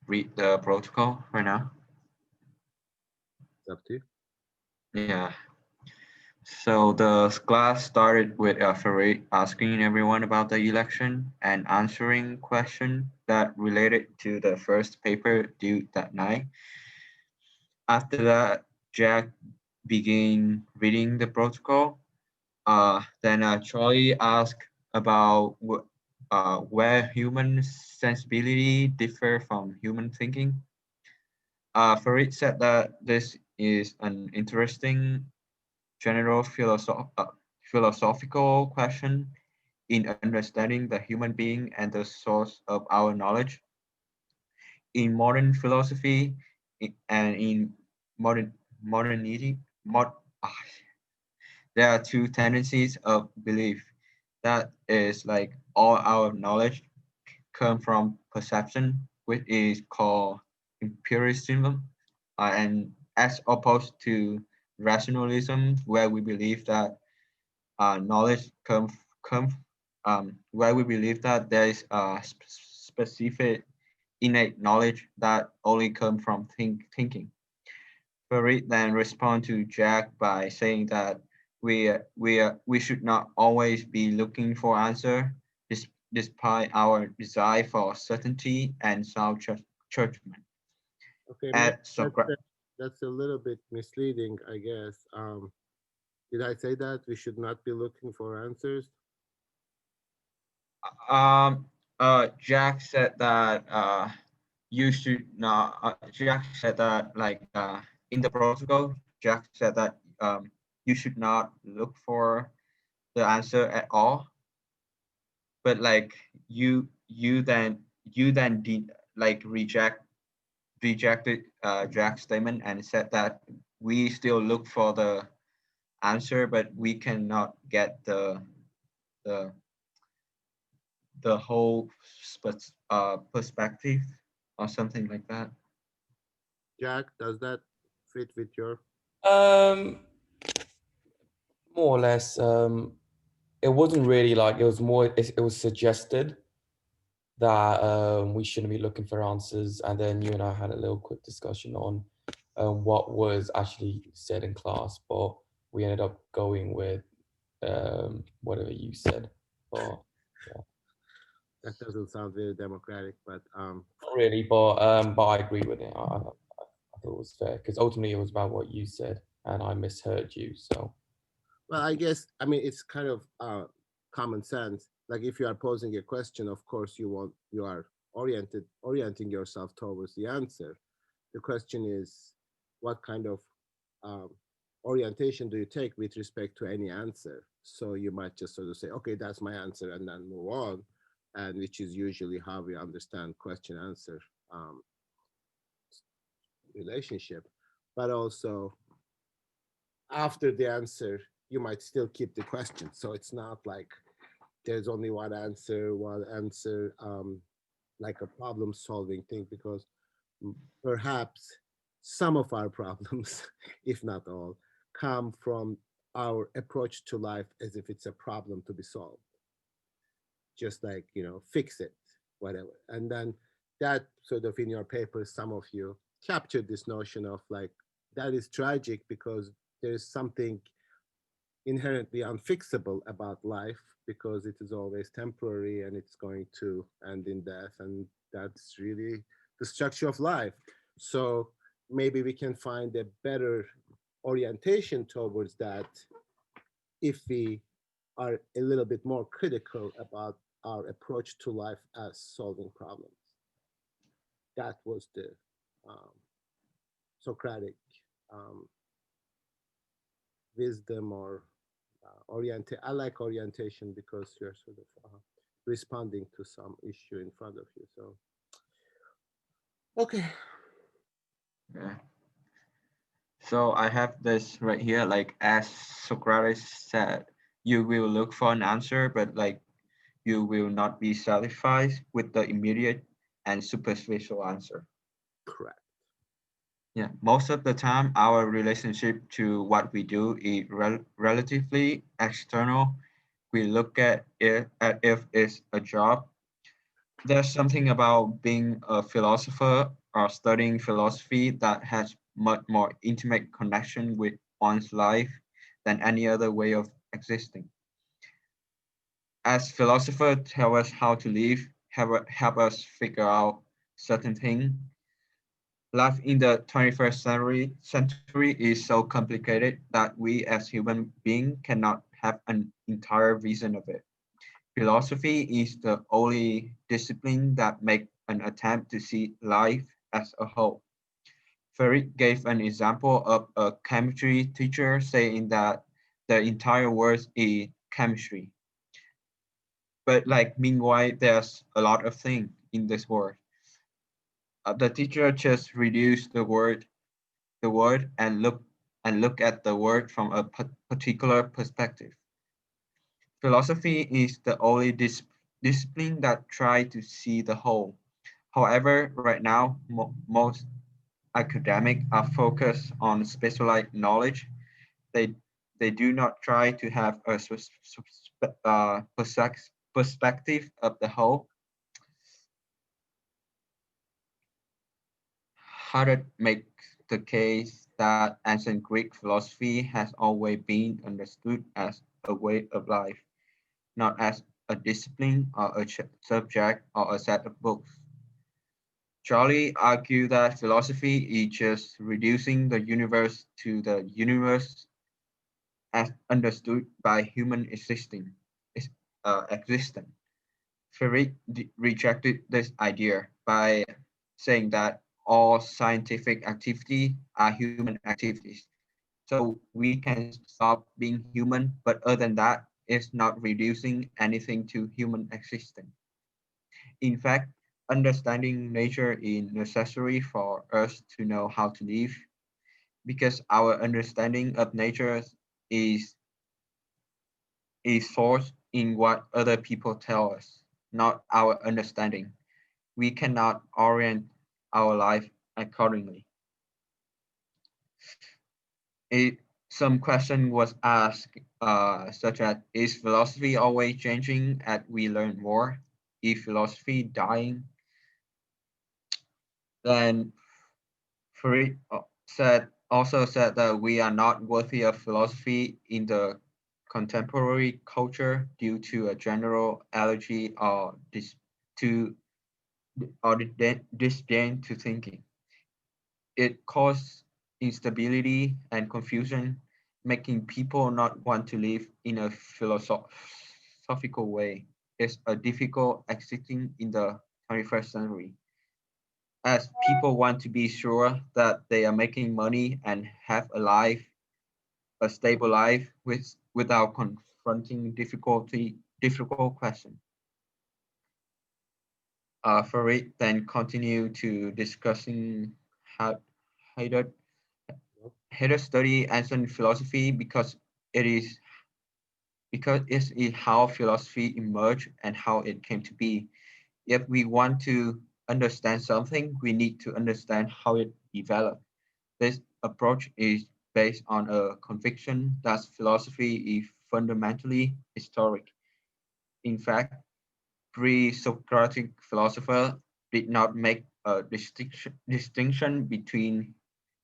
read the protocol right now? It's up to you. Yeah. So the class started with Farid asking everyone about the election and answering questions that related to the first paper due that night. After that, Jack began reading the protocol. Then Charlie asked about where human sensibility differ from human thinking. Farid said that this is an interesting general philosophical question in understanding the human being and the source of our knowledge. In modern philosophy and in modernity, there are two tendencies of belief. That is like all our knowledge come from perception, which is called empiricism, and as opposed to rationalism, where we believe that knowledge come where we believe that there is a specific innate knowledge that only come from thinking. Farid then respond to Jack by saying that we should not always be looking for answer, despite our desire for certainty and sound judgment. Okay, maybe At that's Socrates, that's a little bit misleading, I guess. Did I say that we should not be looking for answers? Jack said that you should not. Jack said that in the protocol, Jack said that you should not look for the answer at all. But like you then did like rejected Jack's statement and said that we still look for the answer, but we cannot get the the whole perspective or something like that. Jack, does that fit with your? Um, More or less. It wasn't really like it was more. It was suggested that we shouldn't be looking for answers, and then you and I had a little quick discussion on what was actually said in class, but we ended up going with whatever you said. But yeah, That doesn't sound very democratic, but not really. But I agree with it. I thought it was fair because ultimately it was about what you said, and I misheard you. So well, I guess I mean it's kind of common sense. Like if you are posing a question, of course you are orienting yourself towards the answer. The question is, what kind of um, orientation do you take with respect to any answer? So you might just sort of say, okay, that's my answer, and then move on, and which is usually how we understand question answer um, relationship. But also after the answer, you might still keep the question. So it's not like there's only one answer, like a problem solving thing, because perhaps some of our problems, if not all, come from our approach to life as if it's a problem to be solved. Just like, fix it, whatever. And then that sort of in your paper, some of you captured this notion of like, that is tragic because there's something inherently unfixable about life because it is always temporary and it's going to end in death, and that's really the structure of life. So maybe we can find a better orientation towards that if we are a little bit more critical about our approach to life as solving problems. That was the um, Socratic um, wisdom or I like orientation because you're sort of responding to some issue in front of you. So, okay. Yeah. So I have this right here, like as Socrates said, you will look for an answer, but like you will not be satisfied with the immediate and superficial answer. Correct. Yeah, most of the time, our relationship to what we do is relatively external. We look at it at if it's a job, There's something about being a philosopher or studying philosophy that has much more intimate connection with one's life than any other way of existing. As philosophers tell us how to live, help us figure out certain things. Life in the 21st century is so complicated that we as human beings cannot have an entire vision of it. Philosophy is the only discipline that makes an attempt to see life as a whole. Ferrick gave an example of a chemistry teacher saying that the entire world is chemistry. But like meanwhile, there's a lot of things in this world. The teacher just reduced the word and look at the word from a particular perspective. Philosophy is the only discipline that try to see the whole. However, right now, most academics are focused on specialized knowledge. They they do not try to have a perspective of the whole. Harder makes the case that ancient Greek philosophy has always been understood as a way of life, not as a discipline or a subject or a set of books. Charlie argued that philosophy is just reducing the universe to the universe as understood by human existence. Ferric rejected this idea by saying that all scientific activity are human activities. So we can stop being human, but other than that, it's not reducing anything to human existence. In fact, understanding nature is necessary for us to know how to live because our understanding of nature is is sourced in what other people tell us, not our understanding. We cannot orient our life accordingly. It, some question was asked, such as, is philosophy always changing as we learn more? Is philosophy dying? Then Farid also said that we are not worthy of philosophy in the contemporary culture due to a general allergy to disdain to thinking. It causes instability and confusion, making people not want to live in a philosophical way. It's a difficult exiting in the 21st century, as people want to be sure that they are making money and have a stable life without confronting difficult questions. Farid then continued to discussing how Heidegger study ancient philosophy it is because it is how philosophy emerged and how it came to be. If we want to understand something, we need to understand how it developed. This approach is based on a conviction that philosophy is fundamentally historic. In fact, pre-Socratic philosophers did not make a distinction between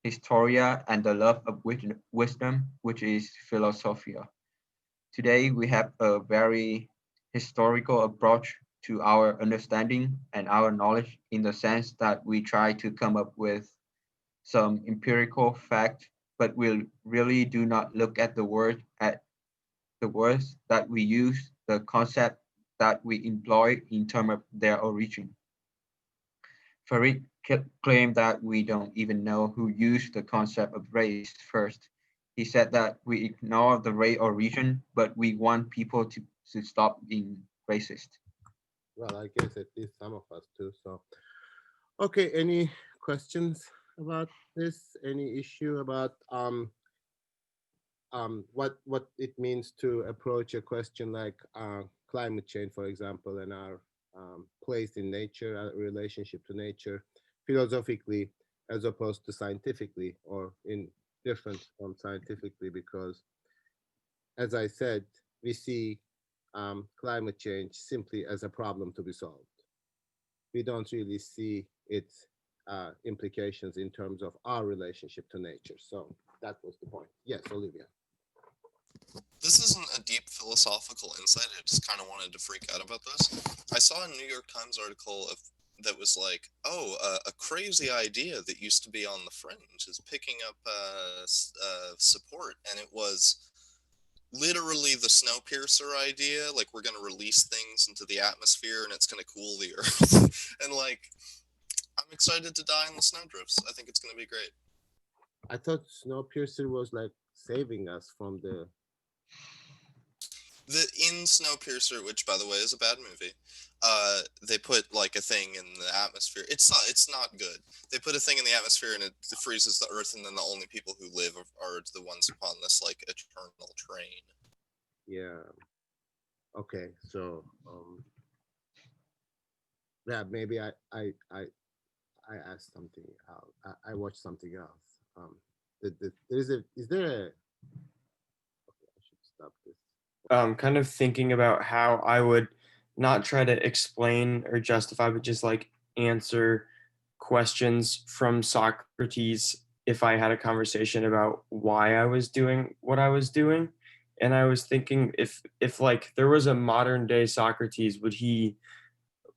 historia and the love of wisdom, which is philosophia. Today, we have a very historical approach to our understanding and our knowledge in the sense that we try to come up with some empirical fact, but we really do not look at the words that we use, the concept that we employ in terms of their origin. Farid claimed that we don't even know who used the concept of race first. He said that we ignore the race origin, but we want people to stop being racist. Well, I guess at least some of us too. So, okay, any questions about this? Any issue about what it means to approach a question like climate change, for example, and our place in nature, our relationship to nature, philosophically as opposed to scientifically, or in different from scientifically, because as I said, we see climate change simply as a problem to be solved. we don't really see its implications in terms of our relationship to nature. So that was the point. Yes, Olivia. This isn't a deep philosophical insight. I just kind of wanted to freak out about this. I saw a New York Times article that was like, oh, a crazy idea that used to be on the fringe is picking up support. And it was literally the Snowpiercer idea. Like, we're going to release things into the atmosphere and it's going to cool the Earth. And, like, I'm excited to die in the snowdrifts. I think it's going to be great. I thought Snowpiercer was like saving us from the. In Snowpiercer, which by the way is a bad movie, they put like a thing in the atmosphere. It's not good. They put a thing in the atmosphere and it freezes the Earth, and then the only people who live are the ones upon this like eternal train. Yeah. Okay. So yeah, maybe I asked something else. I watched something else. Is there a. Okay, I should stop this. Kind of thinking about how I would not try to explain or justify, but just like answer questions from Socrates if I had a conversation about why I was doing what I was doing. And I was thinking if like there was a modern day Socrates, would he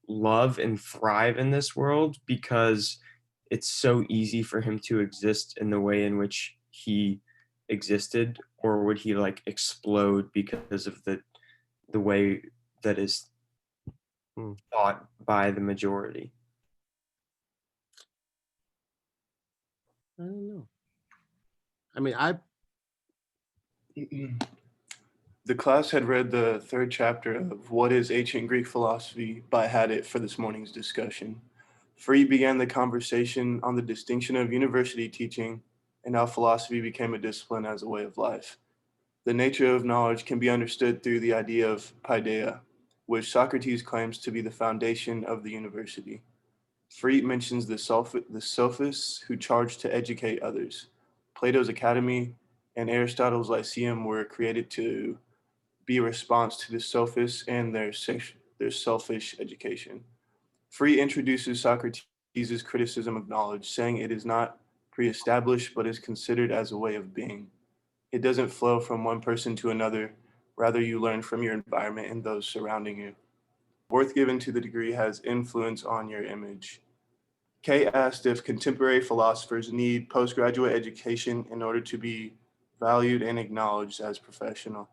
love and thrive in this world because it's so easy for him to exist in the way in which he existed, or would he like explode because of the way that is thought by the majority? I don't know. I mean, The class had read the third chapter of What is Ancient Greek Philosophy by Haddett for this morning's discussion. Free began the conversation on the distinction of university teaching and how philosophy became a discipline as a way of life. The nature of knowledge can be understood through the idea of paideia, which Socrates claims to be the foundation of the university. Free mentions the sophists who charge to educate others. Plato's Academy and Aristotle's Lyceum were created to be a response to the sophists and their selfish education. Free introduces Socrates' criticism of knowledge, saying it is not pre-established but is considered as a way of being. It doesn't flow from one person to another, rather you learn from your environment and those surrounding you. Worth given to the degree has influence on your image. Kay asked if contemporary philosophers need postgraduate education in order to be valued and acknowledged as professional.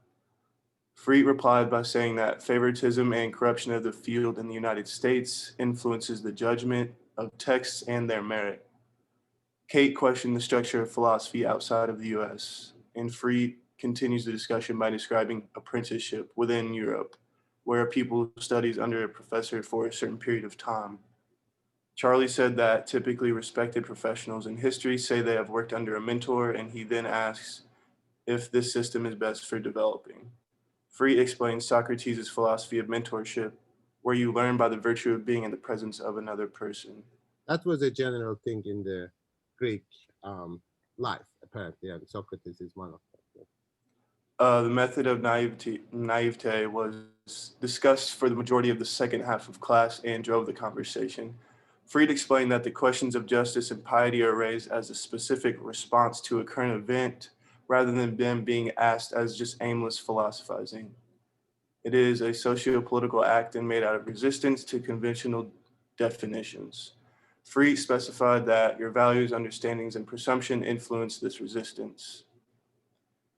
Freet replied by saying that favoritism and corruption of the field in the United States influences the judgment of texts and their merit. Kate questioned the structure of philosophy outside of the US, and Freet continues the discussion by describing apprenticeship within Europe, where a pupil studies under a professor for a certain period of time. Charlie said that typically respected professionals in history say they have worked under a mentor, and he then asks if this system is best for developing. Free explains Socrates' philosophy of mentorship, where you learn by the virtue of being in the presence of another person. that was a general thing in the Greek life, apparently, and Socrates is one of them. The method of naivete was discussed for the majority of the second half of class and drove the conversation. Freed explained that the questions of justice and piety are raised as a specific response to a current event rather than them being asked as just aimless philosophizing. It is a socio-political act and made out of resistance to conventional definitions. Freed specified that your values, understandings, and presumption influence this resistance.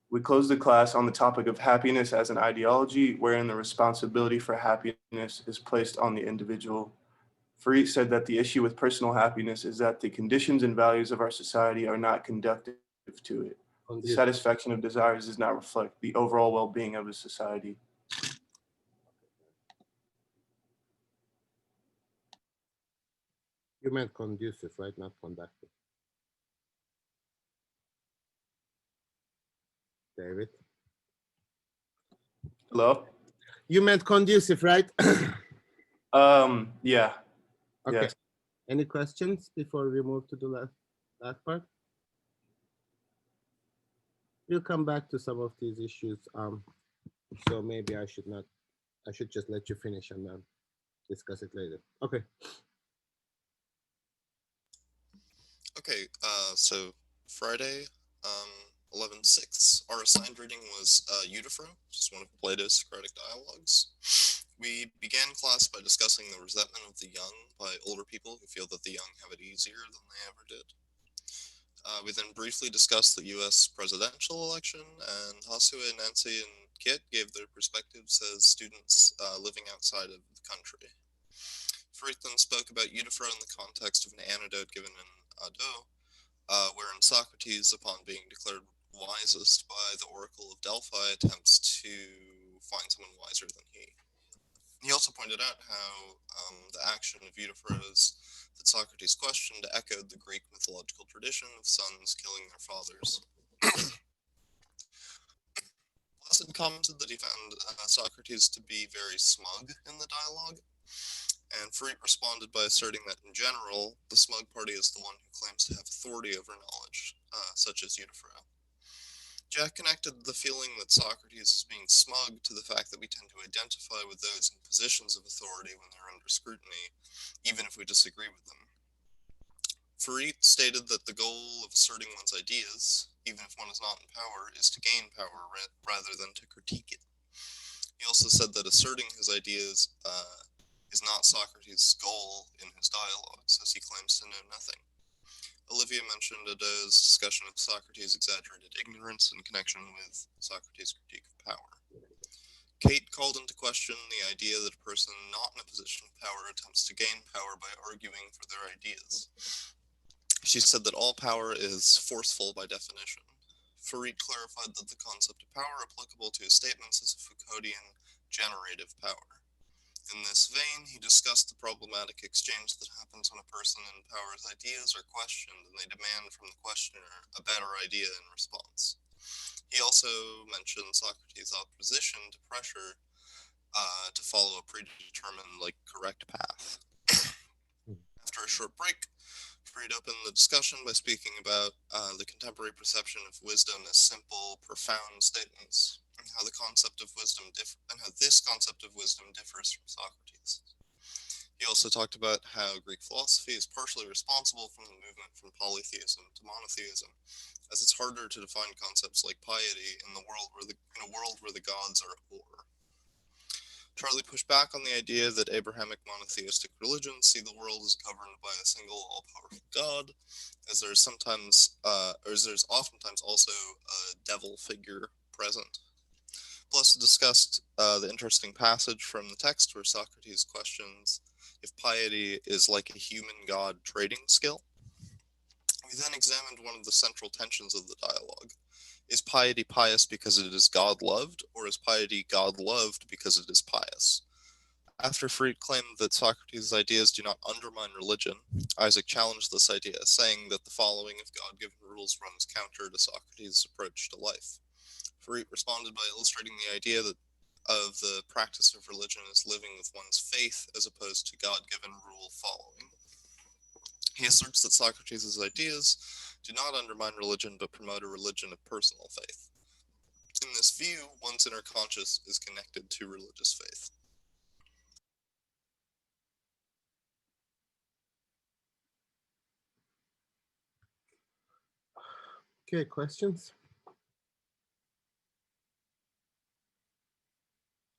We closed the class on the topic of happiness as an ideology, wherein the responsibility for happiness is placed on the individual. Freet said that the issue with personal happiness is that the conditions and values of our society are not conducive to it. The satisfaction of desires does not reflect the overall well-being of a society. You meant conducive, right? Not conductive. David? Hello? You meant conducive, right? Yeah. Okay. Yes. Any questions before we move to the last part? We'll come back to some of these issues. So maybe I should just let you finish and then discuss it later. Okay. Okay, so Friday, 11/6, our assigned reading was Euthyphro, which is one of Plato's Socratic dialogues. We began class by discussing the resentment of the young by older people who feel that the young have it easier than they ever did. We then briefly discussed the US presidential election, and Hasue, Nancy, and Kit gave their perspectives as students living outside of the country. Freud then spoke about Euthyphro in the context of an anecdote given in Ado, wherein Socrates, upon being declared wisest by the Oracle of Delphi, attempts to find someone wiser than he. He also pointed out how the action of Euthyphro's that Socrates questioned echoed the Greek mythological tradition of sons killing their fathers. Placid commented that he found Socrates to be very smug in the dialogue, and Freud responded by asserting that in general, the smug party is the one who claims to have authority over knowledge, such as Euthyphro. Jack connected the feeling that Socrates is being smug to the fact that we tend to identify with those in positions of authority when they're under scrutiny, even if we disagree with them. Farid stated that the goal of asserting one's ideas, even if one is not in power, is to gain power rather than to critique it. He also said that asserting his ideas is not Socrates' goal in his dialogues, as he claims to know nothing. Olivia mentioned Ado's discussion of Socrates' exaggerated ignorance in connection with Socrates' critique of power. Kate called into question the idea that a person not in a position of power attempts to gain power by arguing for their ideas. She said that all power is forceful by definition. Farid clarified that the concept of power applicable to his statements is a Foucauldian generative power. In this vein, he discussed the problematic exchange that happens when a person in power's ideas are questioned and they demand from the questioner a better idea in response. He also mentioned Socrates' opposition to pressure to follow a predetermined, correct path. After a short break, Freud opened the discussion by speaking about the contemporary perception of wisdom as simple, profound statements, and how this concept of wisdom differs from Socrates. He also talked about how Greek philosophy is partially responsible for the movement from polytheism to monotheism, as it's harder to define concepts like piety in a world where the gods are at war. Charlie pushed back on the idea that Abrahamic monotheistic religions see the world as governed by a single all-powerful God, as there's oftentimes also a devil figure present. Plus, discussed the interesting passage from the text where Socrates questions if piety is like a human god trading skill. We then examined one of the central tensions of the dialogue. Is piety pious because it is God-loved, or is piety God-loved because it is pious? After Freud claimed that Socrates' ideas do not undermine religion, Isaac challenged this idea, saying that the following of God-given rules runs counter to Socrates' approach to life. Freud responded by illustrating the idea of the practice of religion as living with one's faith as opposed to God-given rule following. He asserts that Socrates' ideas do not undermine religion but promote a religion of personal faith. In this view, one's inner conscience is connected to religious faith. Okay, questions?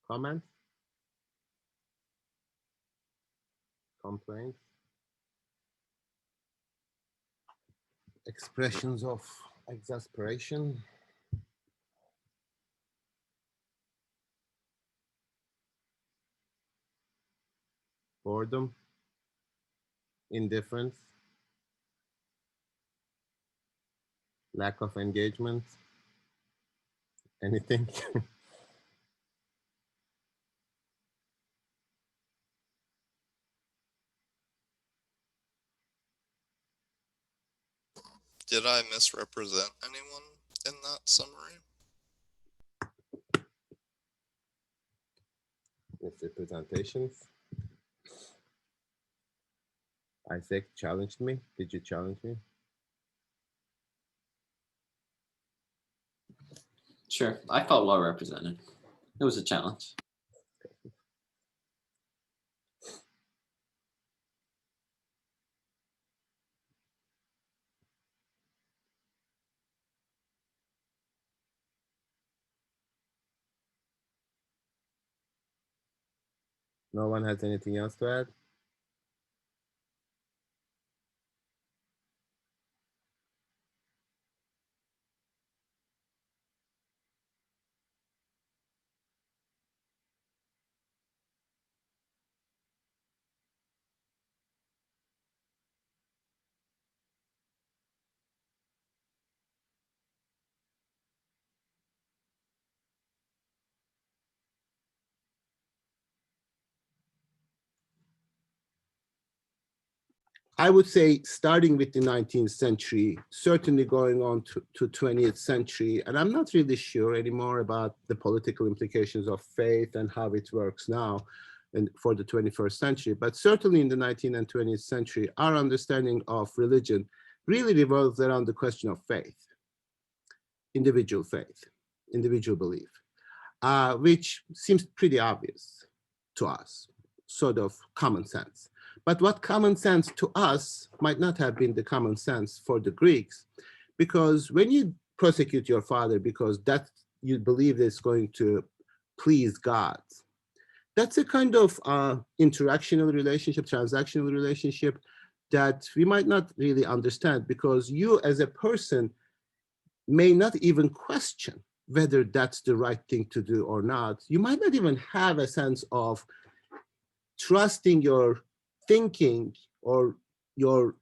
Comments? Complaints? Expressions of exasperation? Boredom? Indifference? Lack of engagement? Anything? Did I misrepresent anyone in that summary? Misrepresentations? Isaac challenged me. Did you challenge me? Sure, I felt well represented. It was a challenge. No one has anything else to add? I would say starting with the 19th century, certainly going on to 20th century, and I'm not really sure anymore about the political implications of faith and how it works now and for the 21st century, but certainly in the 19th and 20th century, our understanding of religion really revolves around the question of faith, individual belief, which seems pretty obvious to us, sort of common sense. But what common sense to us might not have been the common sense for the Greeks, because when you prosecute your father because that you believe is going to please God, that's a kind of interactional relationship, transactional relationship that we might not really understand, because you as a person may not even question whether that's the right thing to do or not. You might not even have a sense of trusting your thinking or your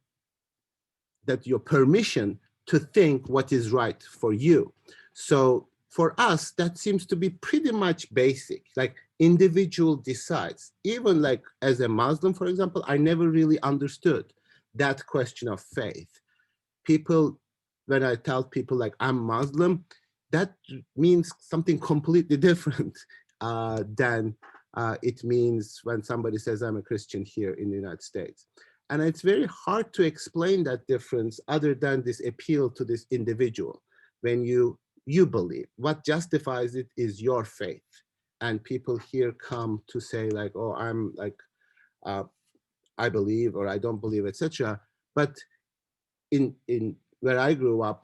permission to think what is right for you. So for us, that seems to be pretty much basic, like individual decides. Even like as a Muslim, for example, I never really understood that question of faith. People, when I tell people like I'm Muslim, that means something completely different than it means when somebody says I'm a Christian here in the United States. And it's very hard to explain that difference other than this appeal to this individual. When you believe, what justifies it is your faith. And people here come to say like, oh, I'm like, I believe or I don't believe, etc. But in where I grew up,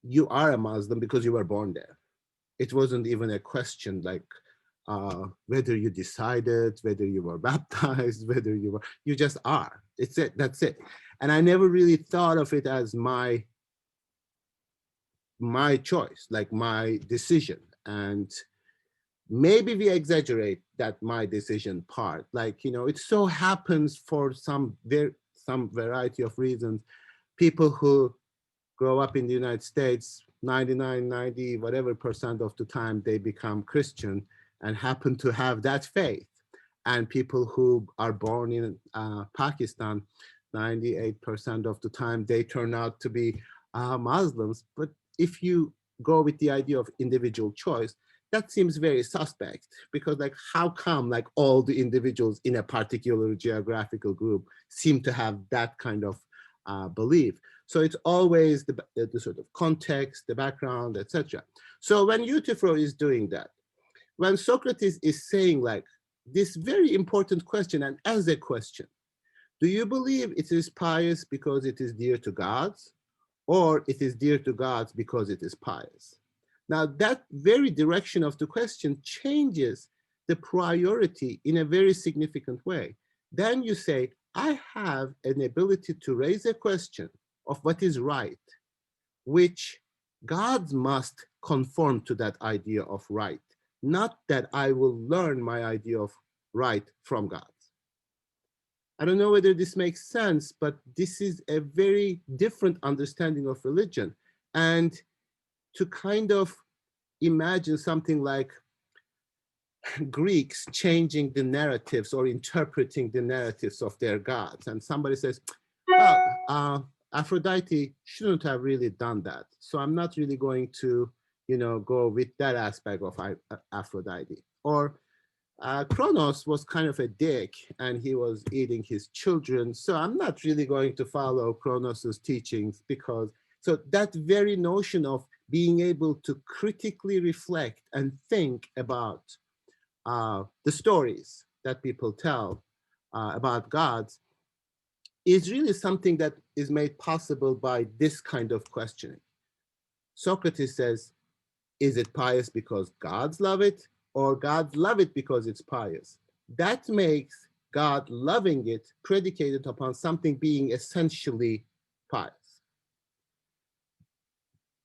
you are a Muslim because you were born there. It wasn't even a question like whether you decided, whether you were baptized, whether you just are. It's it, that's it. And I never really thought of it as my choice, like my decision. And maybe we exaggerate that my decision part. Like, you know, it so happens for some variety of reasons, people who grow up in the United States, 99, 90, whatever % of the time they become Christian and happen to have that faith. And people who are born in Pakistan, 98% of the time they turn out to be Muslims. But if you go with the idea of individual choice, that seems very suspect, because like how come like all the individuals in a particular geographical group seem to have that kind of belief? So it's always the sort of context, the background, etc. So when Euthyphro is doing that, when Socrates is saying like this very important question, and as a question, do you believe it is pious because it is dear to gods, or it is dear to gods because it is pious? Now that very direction of the question changes the priority in a very significant way. Then you say, I have an ability to raise a question of what is right, which gods must conform to that idea of right, not that I will learn my idea of right from gods. I don't know whether this makes sense, but this is a very different understanding of religion. And to kind of imagine something like Greeks changing the narratives or interpreting the narratives of their gods, and somebody says, well, Aphrodite shouldn't have really done that, so I'm not really going to, you know, go with that aspect of Aphrodite. Or Kronos was kind of a dick and he was eating his children, so I'm not really going to follow Kronos's teachings, because so that very notion of being able to critically reflect and think about the stories that people tell about gods is really something that is made possible by this kind of questioning. Socrates says, is it pious because gods love it, or gods love it because it's pious? that makes God loving it predicated upon something being essentially pious.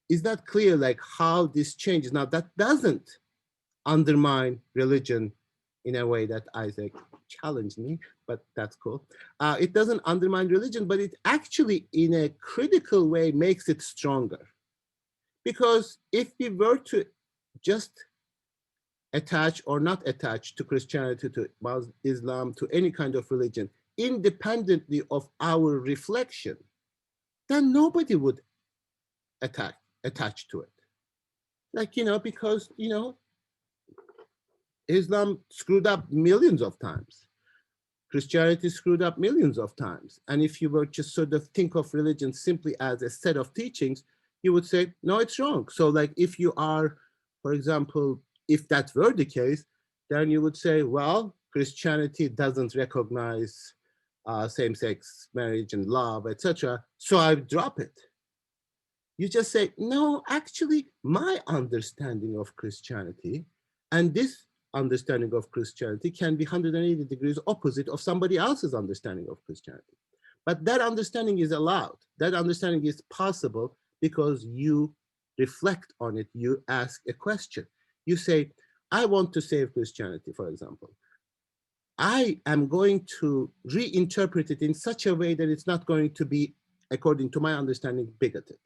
Is that clear, like how this changes? Now, that doesn't undermine religion in a way that Isaac challenged me, but that's cool. It doesn't undermine religion, but it actually, in a critical way, makes it stronger. Because if we were to just attach or not attach to Christianity, to Islam, to any kind of religion, independently of our reflection, then nobody would attach to it. Like, because, Islam screwed up millions of times. Christianity screwed up millions of times. And if you were just sort of think of religion simply as a set of teachings, you would say, no, it's wrong. So like if you are, for example, if that were the case, then you would say, well, Christianity doesn't recognize same-sex marriage and love, etc. So I drop it. You just say, no, actually, my understanding of Christianity and this understanding of Christianity can be 180 degrees opposite of somebody else's understanding of Christianity. But that understanding is allowed. That understanding is possible because you reflect on it. You ask a question. You say, I want to save Christianity, for example. I am going to reinterpret it in such a way that it's not going to be, according to my understanding, bigoted.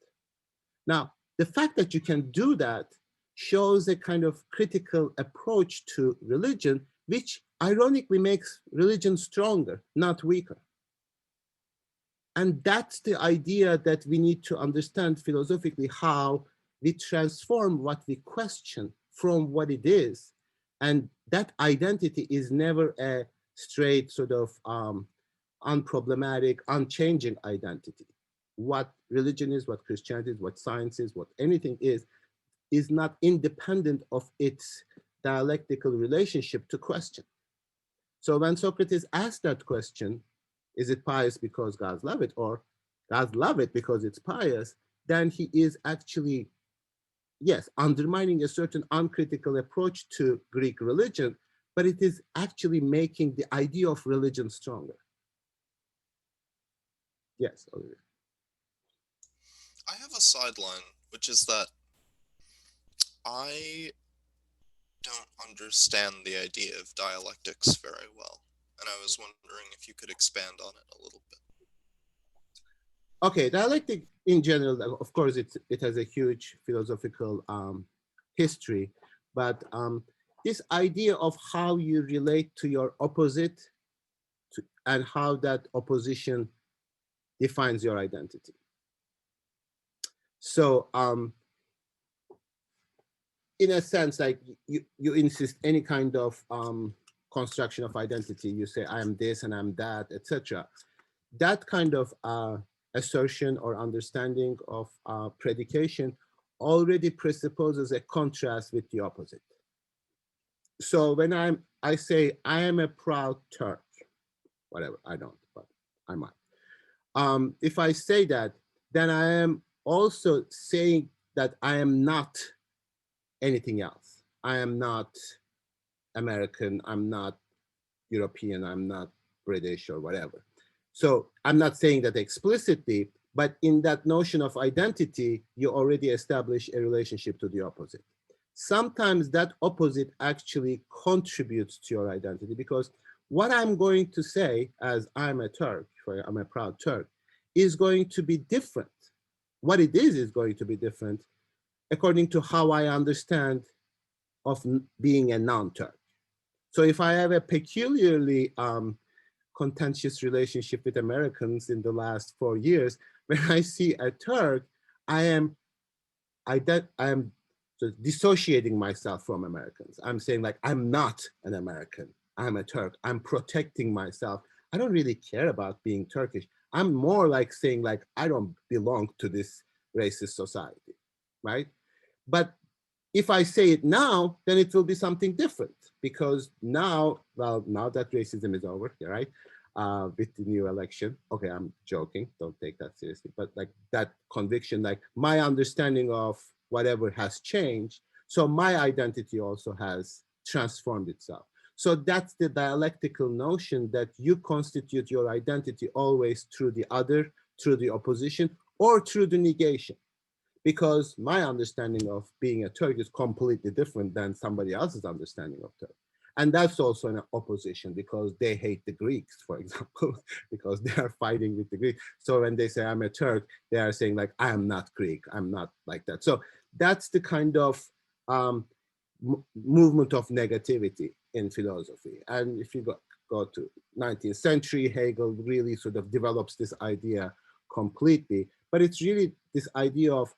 Now, the fact that you can do that shows a kind of critical approach to religion, which ironically makes religion stronger, not weaker. And that's the idea that we need to understand philosophically, how we transform what we question from what it is. And that identity is never a straight sort of unproblematic, unchanging identity. What religion is, what Christianity is, what science is, what anything is not independent of its dialectical relationship to question. So when Socrates asked that question, is it pious because God's love it, or God's love it because it's pious, then he is actually, yes, undermining a certain uncritical approach to Greek religion, but it is actually making the idea of religion stronger. Yes, Olivier. I have a sideline, which is that I don't understand the idea of dialectics very well, and I was wondering if you could expand on it a little bit. Okay, dialectic in general, of course, it has a huge philosophical history, but this idea of how you relate to your opposite and how that opposition defines your identity. So in a sense, like you insist any kind of construction of identity, you say, I am this and I'm that, etc. That kind of assertion or understanding of predication already presupposes a contrast with the opposite. So when I say, I am a proud Turk, whatever, I don't, but I might. If I say that, then I am also saying that I am not anything else. I am not American, I'm not European, I'm not British or whatever. So I'm not saying that explicitly, but in that notion of identity, you already establish a relationship to the opposite. Sometimes that opposite actually contributes to your identity, because what I'm going to say as I'm a Turk, I'm a proud Turk, is going to be different. What it is going to be different according to how I understand of being a non-Turk. So if I have a peculiarly contentious relationship with Americans in the last 4 years, when I see a Turk, I am dissociating myself from Americans. I'm saying like, I'm not an American, I'm a Turk. I'm protecting myself. I don't really care about being Turkish. I'm more like saying like, I don't belong to this racist society, right? But if I say it now, then it will be something different, because now, well, now that racism is over, right? With the new election. Okay, I'm joking, don't take that seriously, but like that conviction, like my understanding of whatever has changed, so my identity also has transformed itself. So that's the dialectical notion that you constitute your identity always through the other, through the opposition, or through the negation. Because my understanding of being a Turk is completely different than somebody else's understanding of Turk. And that's also an opposition because they hate the Greeks, for example, because they are fighting with the Greeks. So when they say I'm a Turk, they are saying like, I am not Greek, I'm not like that. So that's the kind of movement of negativity in philosophy. And if you go to 19th century, Hegel really sort of develops this idea completely, but it's really this idea of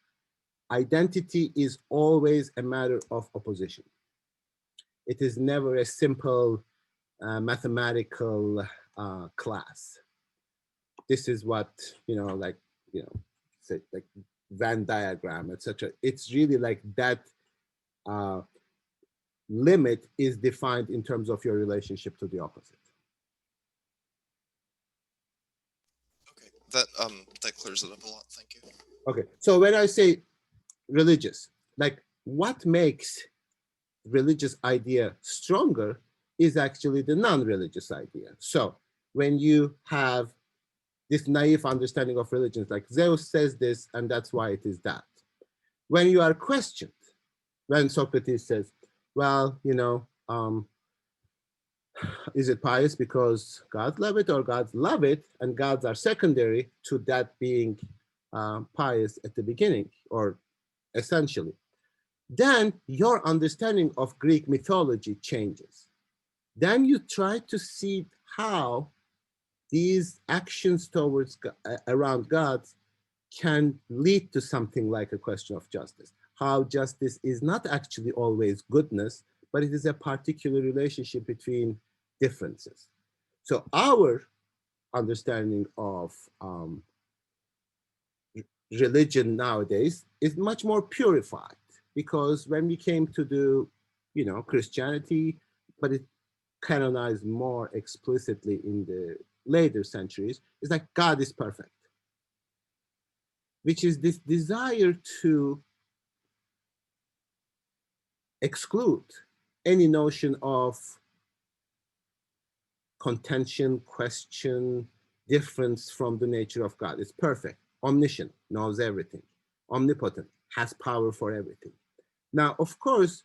identity is always a matter of opposition. It is never a simple mathematical class. This is what, say like Venn diagram, etc. It's really like that limit is defined in terms of your relationship to the opposite. Okay, that clears it up a lot. Thank you. Okay, so when I say religious, like what makes religious idea stronger is actually the non-religious idea. So when you have this naive understanding of religions, like Zeus says this and that's why it is that. When you are questioned, when Socrates says, well, is it pious because gods love it or gods love it and gods are secondary to that being pious at the beginning or essentially, then your understanding of Greek mythology changes. Then you try to see how these actions towards around gods can lead to something like a question of justice. How justice is not actually always goodness, but it is a particular relationship between differences. So our understanding of religion nowadays is much more purified, because when we came to do, Christianity, but it canonized more explicitly in the later centuries, it's like God is perfect, which is this desire to exclude any notion of contention, question, difference from the nature of God. It's perfect, omniscient, knows everything, omnipotent, has power for everything. Now, of course,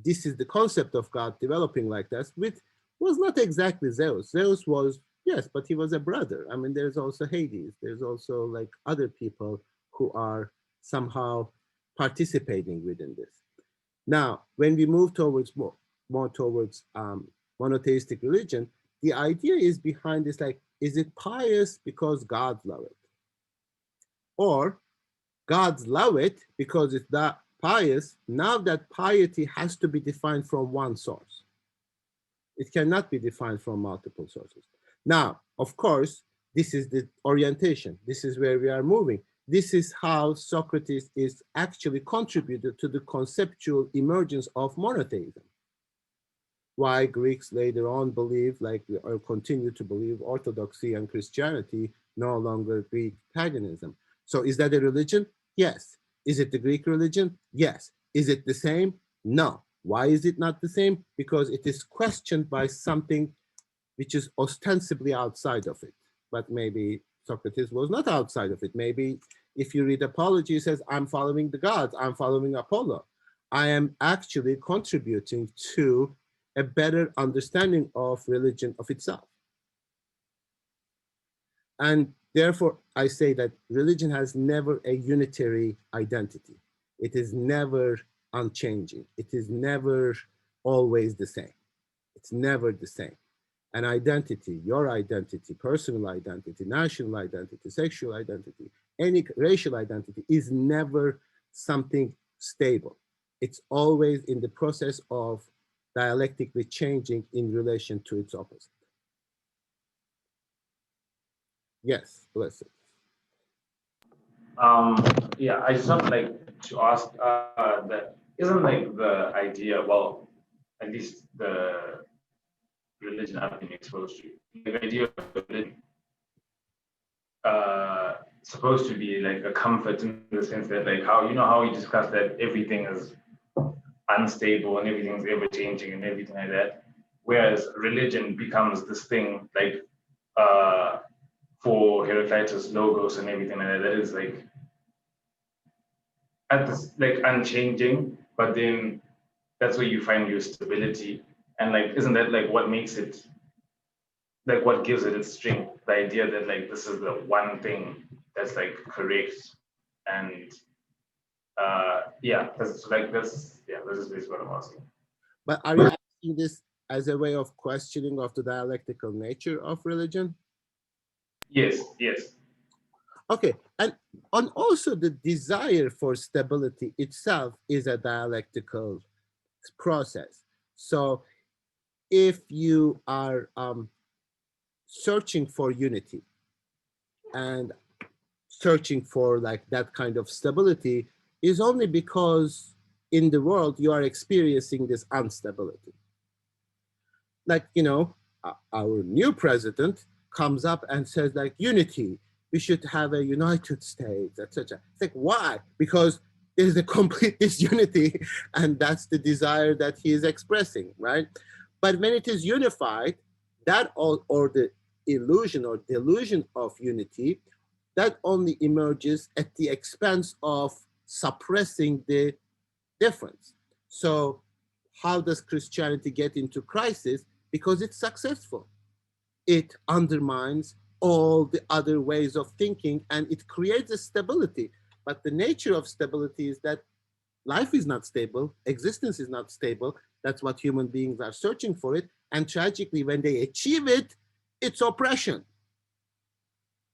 this is the concept of God developing like that, which was not exactly Zeus. Zeus was, yes, but he was a brother. I mean, there's also Hades. There's also like other people who are somehow participating within this. Now, when we move towards more towards monotheistic religion, the idea is behind this, like, is it pious because gods love it? Or gods love it because it's that pious. Now that piety has to be defined from one source. It cannot be defined from multiple sources. Now, of course, this is the orientation. This is where we are moving. This is how Socrates is actually contributed to the conceptual emergence of monotheism. Why Greeks later on believe, like, or continue to believe, Orthodoxy and Christianity no longer Greek paganism. So is that a religion? Yes. Is it the Greek religion? Yes. Is it the same? No. Why is it not the same? Because it is questioned by something which is ostensibly outside of it. But maybe Socrates was not outside of it. Maybe if you read Apology, he says, I'm following the gods, I'm following Apollo. I am actually contributing to a better understanding of religion of itself. And therefore, I say that religion has never a unitary identity. It is never unchanging. It is never always the same. It's never the same. An identity, your identity, personal identity, national identity, sexual identity, any racial identity is never something stable. It's always in the process of dialectically changing in relation to its opposite. Yes, bless it. Yeah, I just would like to ask that isn't like the idea, well, at least the religion I've been exposed to, the idea of religion supposed to be like a comfort in the sense that, like, how we discussed that everything is unstable and everything's ever changing and everything like that. whereas religion becomes this thing like for Heraclitus, logos and everything like that is like at this like unchanging, but then that's where you find your stability. And like, isn't that like what makes it, like what gives it its strength? The idea that like this is the one thing that's like correct. And yeah, that's is basically what I'm asking. But are you asking this as a way of questioning of the dialectical nature of religion? Yes, yes. Okay, and also the desire for stability itself is a dialectical process. So if you are searching for unity and searching for like that kind of stability is only because in the world you are experiencing this instability. Like, you know, our new president comes up and says like unity, we should have a United States, etc. It's like, why? Because there's a complete disunity, and that's the desire that he is expressing, right? But when it is unified, that or the illusion or delusion of unity, that only emerges at the expense of suppressing the difference. So how does Christianity get into crisis? Because it's successful. It undermines all the other ways of thinking and it creates a stability. But the nature of stability is that life is not stable, existence is not stable. That's what human beings are searching for it. And tragically, when they achieve it, it's oppression.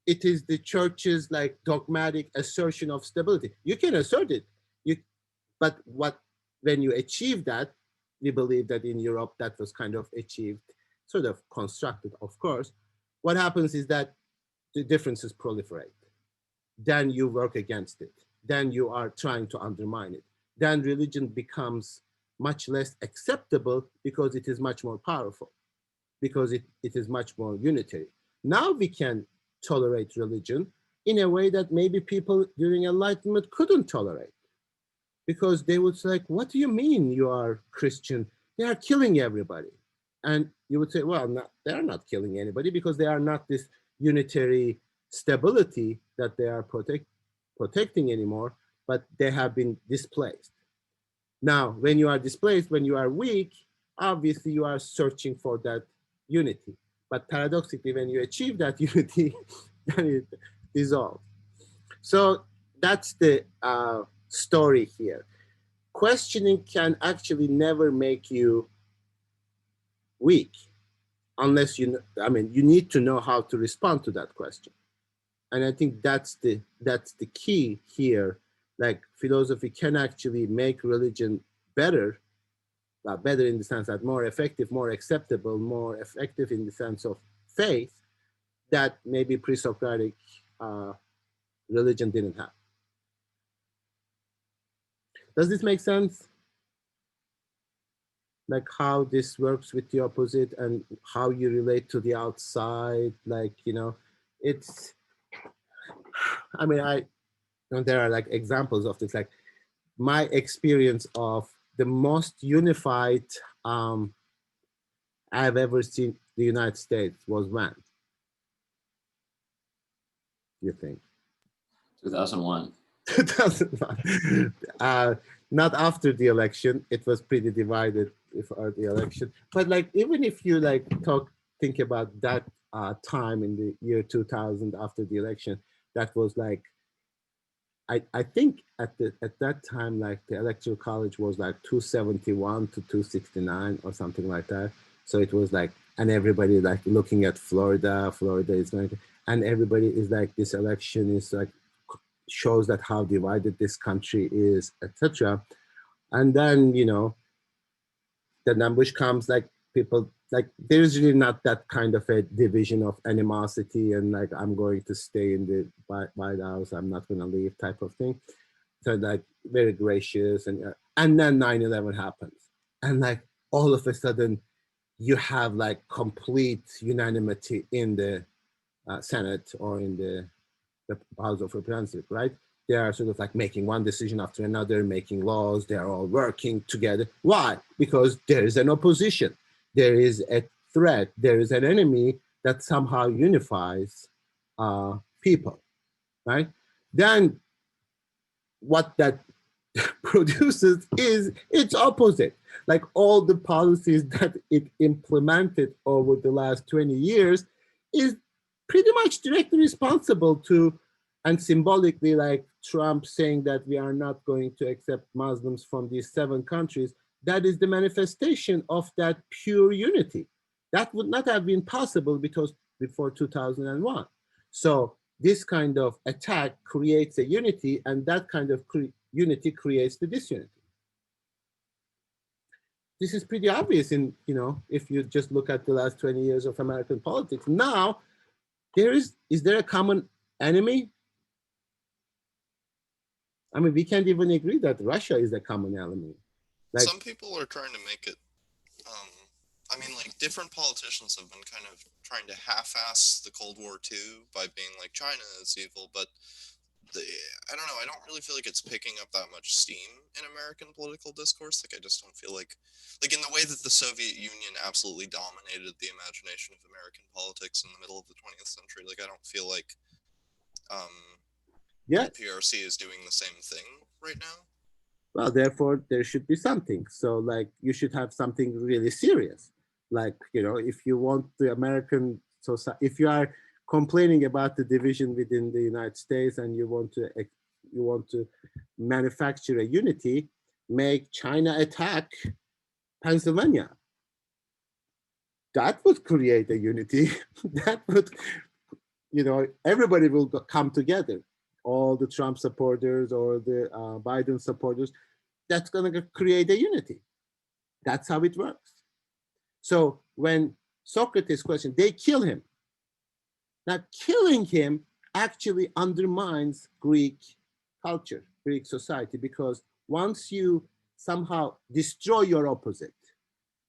It is the church's like dogmatic assertion of stability. You can assert it, but when you achieve that, we believe that in Europe that was kind of achieved, sort of constructed, of course. What happens is that the differences proliferate. Then you work against it. Then you are trying to undermine it. Then religion becomes much less acceptable because it is much more powerful, because it is much more unitary. Now we can tolerate religion in a way that maybe people during Enlightenment couldn't tolerate, because they would say, like, what do you mean you are Christian? They are killing everybody. And you would say, well, they're not killing anybody because they are not this unitary stability that they are protecting anymore, but they have been displaced. Now, when you are displaced, when you are weak, obviously you are searching for that unity. But paradoxically, when you achieve that unity, then it dissolves. So that's the story here. Questioning can actually never make you weak, unless you need to know how to respond to that question. And I think that's the key here. Like, philosophy can actually make religion better, better in the sense that more effective, more acceptable, more effective in the sense of faith that maybe pre-Socratic religion didn't have. Does this make sense? Like how this works with the opposite and how you relate to the outside, like, you know, it's, I mean, there are like examples of this, like my experience of the most unified I've ever seen the United States was when? You think? 2001. 2001. Not after the election. It was pretty divided before the election. But like, even if you like think about that time in the year 2000 after the election, that was like, I think at that time, like the electoral college was like 271 to 269 or something like that. So it was like, and everybody like looking at Florida is going to, and everybody is like, this election is like, shows that how divided this country is, etc. And then, you know, the ambush comes, like people, like there's really not that kind of a division of animosity and like, I'm going to stay in the White House, I'm not going to leave type of thing. So like very gracious, and then 9/11 happens. And like all of a sudden you have like complete unanimity in the Senate or in the House of Representatives, right? They are sort of like making one decision after another, making laws, they are all working together. Why? Because there is an opposition. there is a threat, there is an enemy that somehow unifies people, right? Then what that produces is its opposite. Like all the policies that it implemented over the last 20 years is pretty much directly responsible to, and symbolically, like Trump saying that we are not going to accept Muslims from these 7 countries, that is the manifestation of that pure unity. That would not have been possible because before 2001. So this kind of attack creates a unity, and that kind of unity creates the disunity. This is pretty obvious in, if you just look at the last 20 years of American politics. Now, is there a common enemy? I mean, we can't even agree that Russia is a common enemy. Like, some people are trying to make it, I mean, like, different politicians have been kind of trying to half-ass the Cold War too by being like, China is evil, but I don't know, I don't really feel like it's picking up that much steam in American political discourse. Like, I just don't feel like in the way that the Soviet Union absolutely dominated the imagination of American politics in the middle of the 20th century, like, I don't feel like the PRC is doing the same thing right now. Well, therefore, there should be something. So, like, you should have something really serious. Like, if you want the American society, if you are complaining about the division within the United States and you want to manufacture a unity, make China attack Pennsylvania. That would create a unity. That would, everybody will come together. All the Trump supporters or the Biden supporters, that's going to create a unity. That's how it works. So when Socrates questioned, they kill him. Now, killing him actually undermines Greek culture, Greek society, because once you somehow destroy your opposite,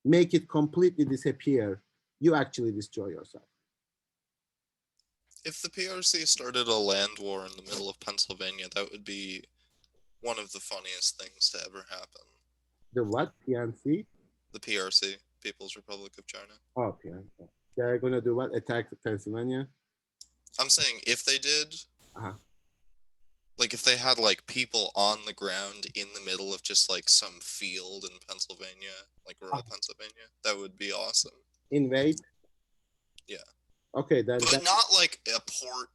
make it completely disappear, you actually destroy yourself. If the PRC started a land war in the middle of Pennsylvania, that would be one of the funniest things to ever happen. The what? PNC? The PRC, People's Republic of China. Oh, PNC. They're going to do what? Attack Pennsylvania? I'm saying if they did, like if they had like people on the ground in the middle of just like some field in Pennsylvania, like rural Pennsylvania, that would be awesome. Invade? Yeah. Okay, then. But not like a port,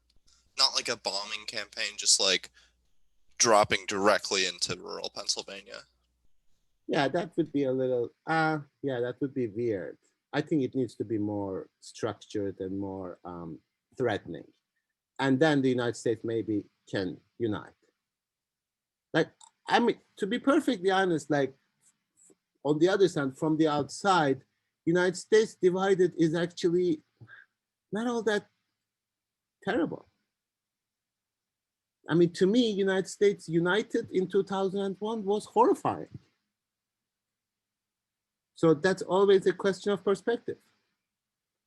not like a bombing campaign, just like dropping directly into rural Pennsylvania. Yeah, that would be a little, that would be weird. I think it needs to be more structured and more threatening. And then the United States maybe can unite. Like, I mean, to be perfectly honest, like on the other side, from the outside, United States divided is actually not all that terrible. I mean, to me, United States united in 2001 was horrifying. So that's always a question of perspective.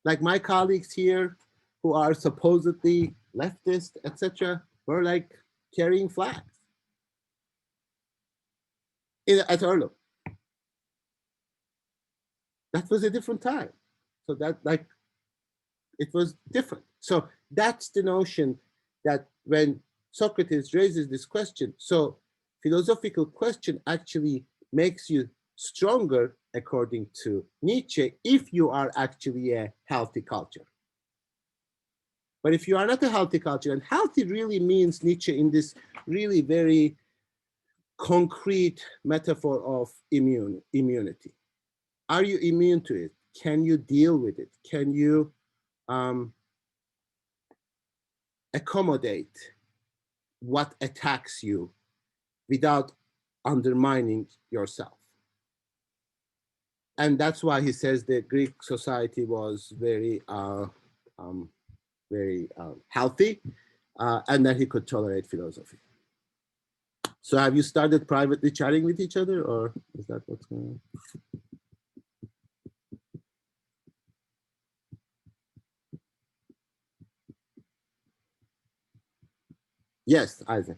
Like my colleagues here who are supposedly leftist, etc., were like carrying flags at Earlham. That was a different time. So that it was different. So that's the notion that when Socrates raises this question, so philosophical question actually makes you stronger, according to Nietzsche, if you are actually a healthy culture. But if you are not a healthy culture, and healthy really means Nietzsche in this really very concrete metaphor of immunity. Are you immune to it? Can you deal with it? Can you accommodate what attacks you without undermining yourself? And that's why he says the Greek society was very healthy, and that he could tolerate philosophy. So have you started privately chatting with each other, or is that what's going on? Yes, Isaac.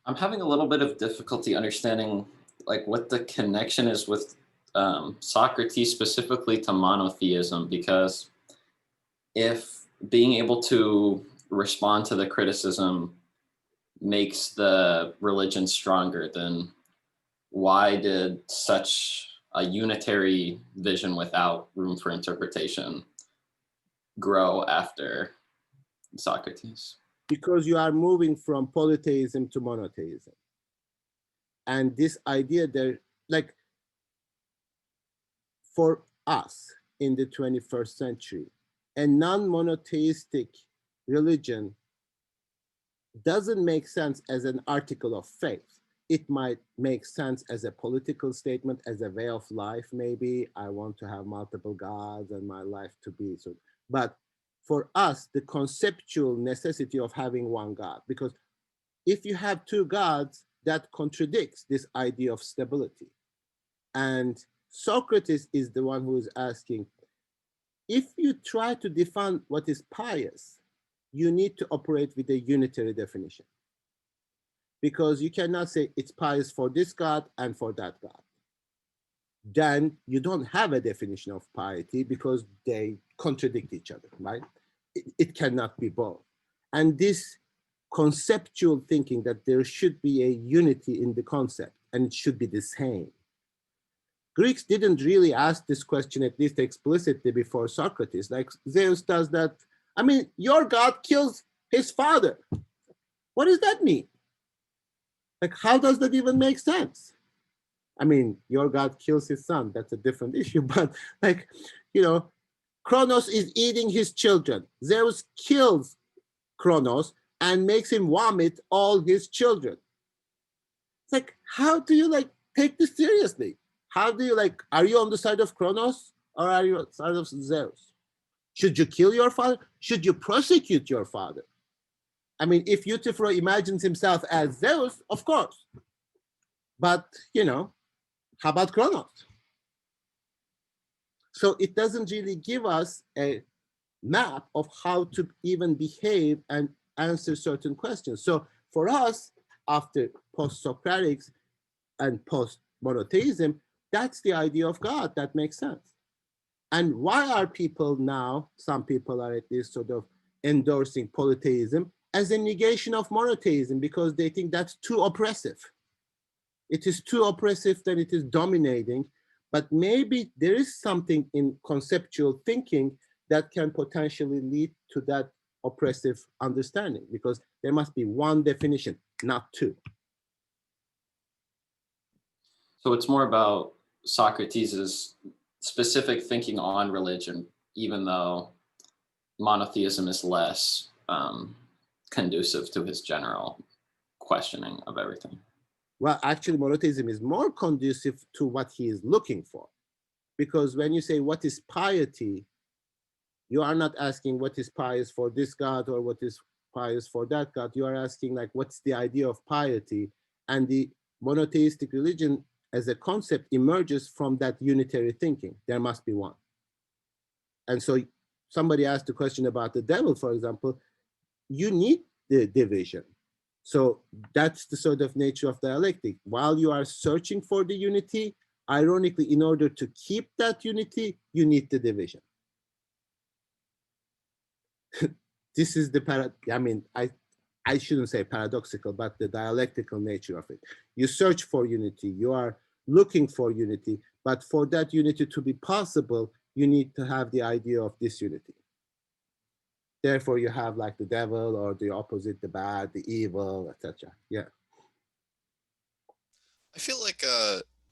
I'm having a little bit of difficulty understanding like what the connection is with Socrates specifically to monotheism, because if being able to respond to the criticism makes the religion stronger, then why did such a unitary vision without room for interpretation grow after Socrates? Because you are moving from polytheism to monotheism. And this idea there, like for us in the 21st century, a non-monotheistic religion doesn't make sense as an article of faith. It might make sense as a political statement, as a way of life, maybe. I want to have multiple gods and my life to be so. But for us, the conceptual necessity of having one God, because if you have two gods, that contradicts this idea of stability. And Socrates is the one who is asking, if you try to define what is pious, you need to operate with a unitary definition. Because you cannot say it's pious for this God and for that God. Then you don't have a definition of piety because they contradict each other, right? It cannot be both. And this conceptual thinking that there should be a unity in the concept and it should be the same. Greeks didn't really ask this question, at least explicitly, before Socrates. Like Zeus does that. I mean, your God kills his father. What does that mean? Like, how does that even make sense? I mean, your God kills his son. That's a different issue. But like, you know, Kronos is eating his children. Zeus kills Kronos and makes him vomit all his children. It's like, how do you like take this seriously? How do you like, are you on the side of Kronos or are you on the side of Zeus? Should you kill your father? Should you prosecute your father? I mean, if Euthyphro imagines himself as Zeus, of course. But, you know, how about Kronos? So it doesn't really give us a map of how to even behave and answer certain questions. So for us, after post-Socratics and post-monotheism, that's the idea of God that makes sense. And why are people now, some people are at least sort of endorsing polytheism as a negation of monotheism because they think that's too oppressive. It is too oppressive that it is dominating, but maybe there is something in conceptual thinking that can potentially lead to that oppressive understanding because there must be one definition, not two. So it's more about Socrates' specific thinking on religion, even though monotheism is less conducive to his general questioning of everything. Well, actually, monotheism is more conducive to what he is looking for. Because when you say, what is piety? You are not asking what is pious for this God or what is pious for that God. You are asking, like, what's the idea of piety? And the monotheistic religion as a concept emerges from that unitary thinking. There must be one. And so somebody asked a question about the devil, for example. You need the division. So that's the sort of nature of dialectic. While you are searching for the unity, ironically, in order to keep that unity, you need the division. This is the I shouldn't say paradoxical, but the dialectical nature of it. You search for unity, you are looking for unity, but for that unity to be possible, you need to have the idea of disunity. Therefore, you have like the devil or the opposite, the bad, the evil, etc. Yeah. I feel like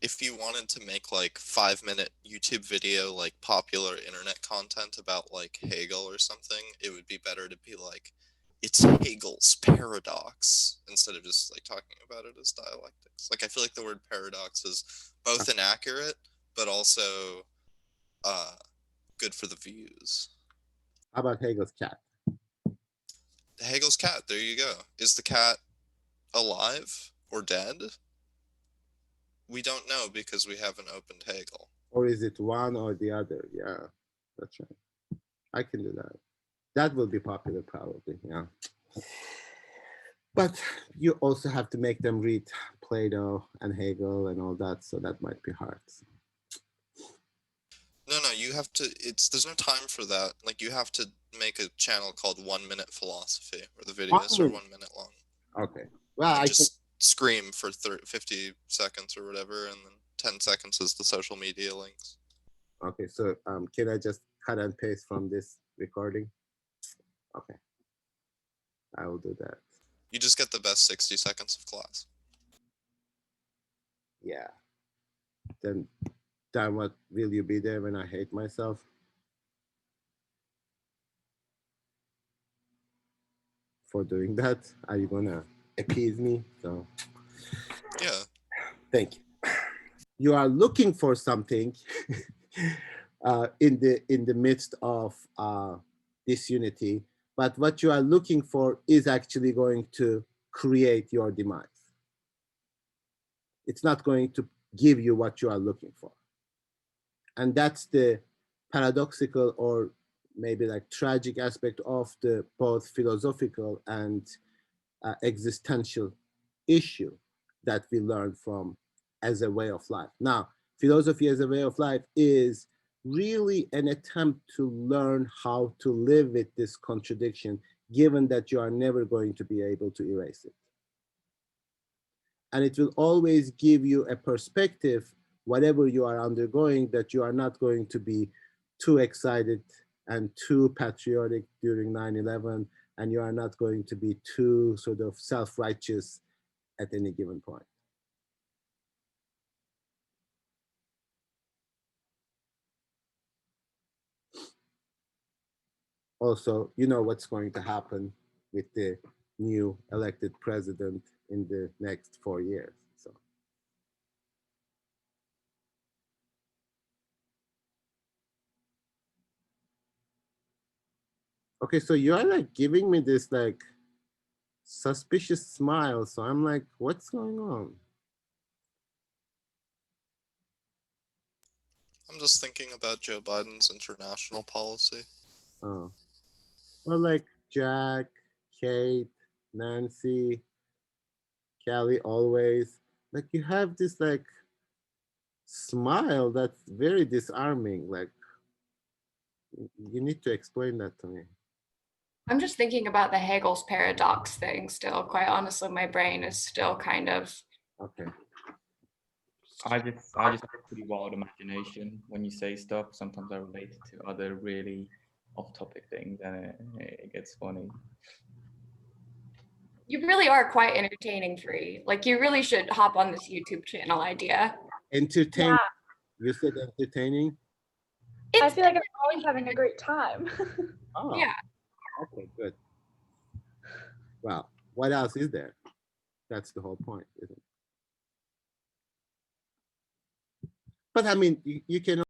if you wanted to make like 5-minute YouTube video, like popular internet content about like Hegel or something, it would be better to be like, it's Hegel's paradox instead of just like talking about it as dialectics. Like I feel like the word paradox is both inaccurate, but also good for the views. How about Hegel's cat? Hegel's cat, there you go. Is the cat alive or dead? We don't know because we haven't opened Hegel. Or is it one or the other? Yeah, that's right. I can do that. That will be popular probably, yeah. But you also have to make them read Plato and Hegel and all that, so that might be hard. have to. There's no time for that. Like you have to make a channel called 1 Minute Philosophy, where the videos are 1 minute. 1 minute long. Okay. Well, And I just scream for 50 seconds or whatever, and then 10 seconds is the social media links. Okay, so can I just cut and paste from this recording? Okay, I will do that. You just get the best 60 seconds of class. Yeah. Then what will you be there when I hate myself? For doing that? Are you gonna appease me? So Yeah. thank you. You are looking for something in the midst of disunity, but what you are looking for is actually going to create your demise. It's not going to give you what you are looking for. And that's the paradoxical or maybe like tragic aspect of the both philosophical and existential issue that we learn from as a way of life. Now, philosophy as a way of life is really an attempt to learn how to live with this contradiction, given that you are never going to be able to erase it. And it will always give you a perspective, whatever you are undergoing, that you are not going to be too excited and too patriotic during 9/11, and you are not going to be too sort of self-righteous at any given point. Also, you know what's going to happen with the new elected president in the next 4 years. So. Okay, so you are like giving me this like suspicious smile. So I'm like, what's going on? I'm just thinking about Joe Biden's international policy. Oh, well, like Jack, Kate, Nancy, Kelly, always like you have this like smile that's very disarming. Like you need to explain that to me. I'm just thinking about the Hegel's paradox thing still. Quite honestly, my brain is still kind of. Okay. I just have a pretty wild imagination when you say stuff. Sometimes I relate it to other really off-topic things, and it gets funny. You really are quite entertaining, Free. Like you really should hop on this YouTube channel idea. Entertaining. Yeah. You said entertaining? I feel like I'm always having a great time. Oh. Yeah. Okay, good. Well, what else is there? That's the whole point, isn't it? But I mean, you can